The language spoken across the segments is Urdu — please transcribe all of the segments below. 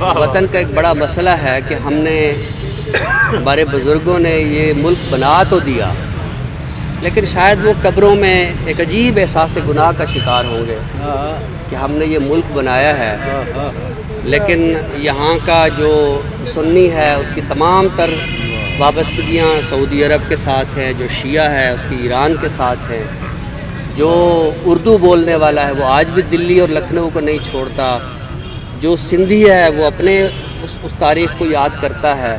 وطن کا ایک بڑا مسئلہ ہے کہ ہم نے ہمارے بزرگوں نے یہ ملک بنا تو دیا، لیکن شاید وہ قبروں میں ایک عجیب احساس گناہ کا شکار ہوں گے کہ ہم نے یہ ملک بنایا ہے، لیکن یہاں کا جو سنی ہے اس کی تمام تر وابستگیاں سعودی عرب کے ساتھ ہیں، جو شیعہ ہے اس کی ایران کے ساتھ ہیں، جو اردو بولنے والا ہے وہ آج بھی دلی اور لکھنؤ کو نہیں چھوڑتا، جو سندھی ہے وہ اپنے اس تاریخ کو یاد کرتا ہے۔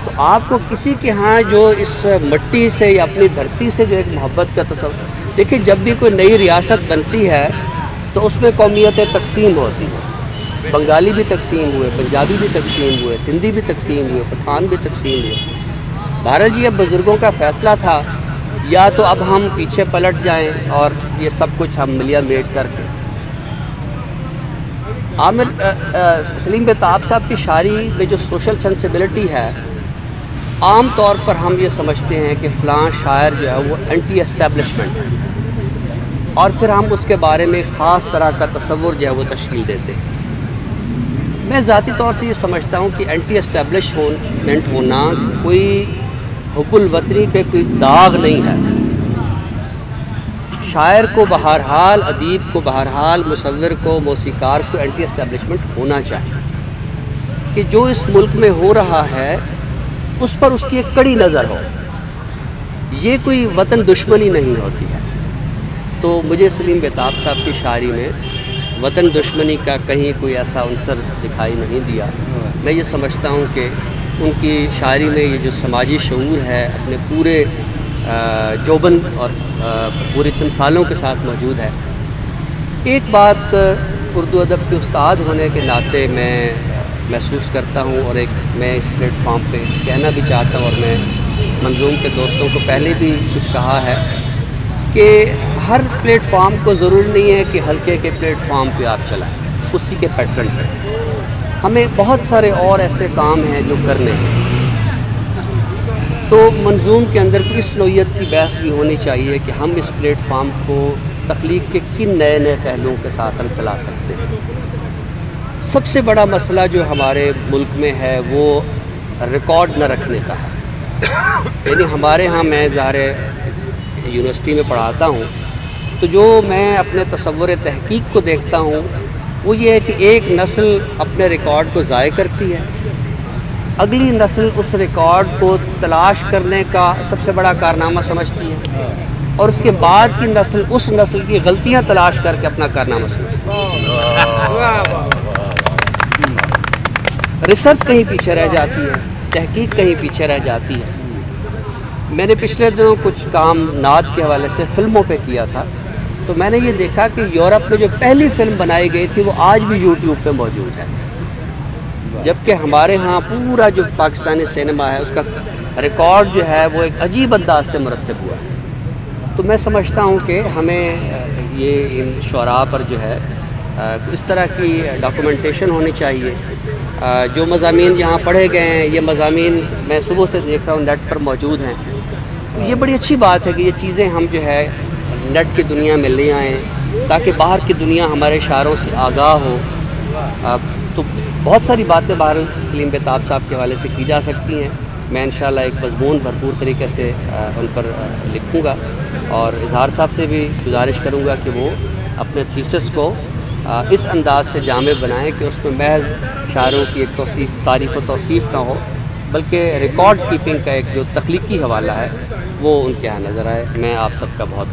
تو آپ کو کسی کے ہاں جو اس مٹی سے یا اپنی دھرتی سے جو ایک محبت کا تصور، دیکھیں جب بھی کوئی نئی ریاست بنتی ہے تو اس میں قومیتیں تقسیم ہوتی ہیں، بنگالی بھی تقسیم ہوئے، پنجابی بھی تقسیم ہوئے، سندھی بھی تقسیم ہوئے، پٹھان بھی تقسیم ہوئے۔ بہرحال جی اب بزرگوں کا فیصلہ تھا، یا تو اب ہم پیچھے پلٹ جائیں اور یہ سب کچھ ہم ملیا میٹ کر کے۔ سلیم بیتاب صاحب کی شاعری میں جو سوشل سینسیبلٹی ہے، عام طور پر ہم یہ سمجھتے ہیں کہ فلاں شاعر جو ہے وہ اینٹی اسٹیبلشمنٹ ہے، اور پھر ہم اس کے بارے میں خاص طرح کا تصور جو ہے وہ تشکیل دیتے ہیں۔ میں ذاتی طور سے یہ سمجھتا ہوں کہ اینٹی اسٹیبلشمنٹ ہونا کوئی حب الوطنی پہ کوئی داغ نہیں ہے۔ شاعر کو بہرحال، ادیب کو بہرحال، مصور کو، موسیقار کو اینٹی اسٹیبلشمنٹ ہونا چاہیے کہ جو اس ملک میں ہو رہا ہے اس پر اس کی ایک کڑی نظر ہو، یہ کوئی وطن دشمنی نہیں ہوتی ہے۔ تو مجھے سلیم بیتاب صاحب کی شاعری میں وطن دشمنی کا کہیں کوئی ایسا عنصر دکھائی نہیں دیا۔ میں یہ سمجھتا ہوں کہ ان کی شاعری میں یہ جو سماجی شعور ہے اپنے پورے جوبن اور پوری تمثالوں کے ساتھ موجود ہے۔ ایک بات اردو ادب کے استاد ہونے کے ناطے میں محسوس کرتا ہوں، اور ایک میں اس پلیٹ فارم پہ کہنا بھی چاہتا ہوں، اور میں منظوم کے دوستوں کو پہلے بھی کچھ کہا ہے کہ ہر پلیٹ فارم کو ضروری نہیں ہے کہ ہلکے کے پلیٹ فارم پہ آپ چلائیں اسی کے پیٹرن پہ، ہمیں بہت سارے اور ایسے کام ہیں جو کرنے ہیں۔ تو منظوم کے اندر اس نوعیت کی بحث بھی ہونی چاہیے کہ ہم اس پلیٹ فارم کو تخلیق کے کن نئے نئے پہلوؤں کے ساتھ ہم چلا سکتے ہیں۔ سب سے بڑا مسئلہ جو ہمارے ملک میں ہے وہ ریکارڈ نہ رکھنے کا ہے، یعنی ہمارے ہاں میں ظاہر یونیورسٹی میں پڑھاتا ہوں، تو جو میں اپنے تصور تحقیق کو دیکھتا ہوں وہ یہ ہے کہ ایک نسل اپنے ریکارڈ کو ضائع کرتی ہے، اگلی نسل اس ریکارڈ کو تلاش کرنے کا سب سے بڑا کارنامہ سمجھتی ہے، اور اس کے بعد کی نسل اس نسل کی غلطیاں تلاش کر کے اپنا کارنامہ سمجھتی ہے۔ ریسرچ کہیں پیچھے رہ جاتی ہے، تحقیق کہیں پیچھے رہ جاتی ہے۔ میں نے پچھلے دنوں کچھ کام نعت کے حوالے سے فلموں پہ کیا تھا، تو میں نے یہ دیکھا کہ یورپ میں جو پہلی فلم بنائی گئی تھی وہ آج بھی یوٹیوب پہ موجود ہے، جبکہ ہمارے ہاں پورا جو پاکستانی سینما ہے اس کا ریکارڈ جو ہے وہ ایک عجیب انداز سے مرتب ہوا ہے۔ تو میں سمجھتا ہوں کہ ہمیں یہ ان شعراء پر جو ہے اس طرح کی ڈاکومنٹیشن ہونی چاہیے۔ جو مضامین یہاں پڑھے گئے ہیں، یہ مضامین میں صبح سے دیکھ رہا ہوں نیٹ پر موجود ہیں، یہ بڑی اچھی بات ہے کہ یہ چیزیں ہم جو ہے نیٹ کی دنیا میں لے آئیں تاکہ باہر کی دنیا ہمارے شاعروں سے آگاہ ہو۔ تو بہت ساری باتیں باہر سلیم بیتاب صاحب کے حوالے سے کی جا سکتی ہیں، میں انشاءاللہ ایک مضمون بھرپور طریقے سے ان پر لکھوں گا، اور اظہار صاحب سے بھی گزارش کروں گا کہ وہ اپنے تھیسس کو اس انداز سے جامع بنائیں کہ اس میں محض شاعروں کی ایک تعریف و توصیف نہ ہو، بلکہ ریکارڈ کیپنگ کا ایک جو تخلیقی حوالہ ہے وہ ان کے یہاں نظر آئے۔ میں آپ سب کا بہت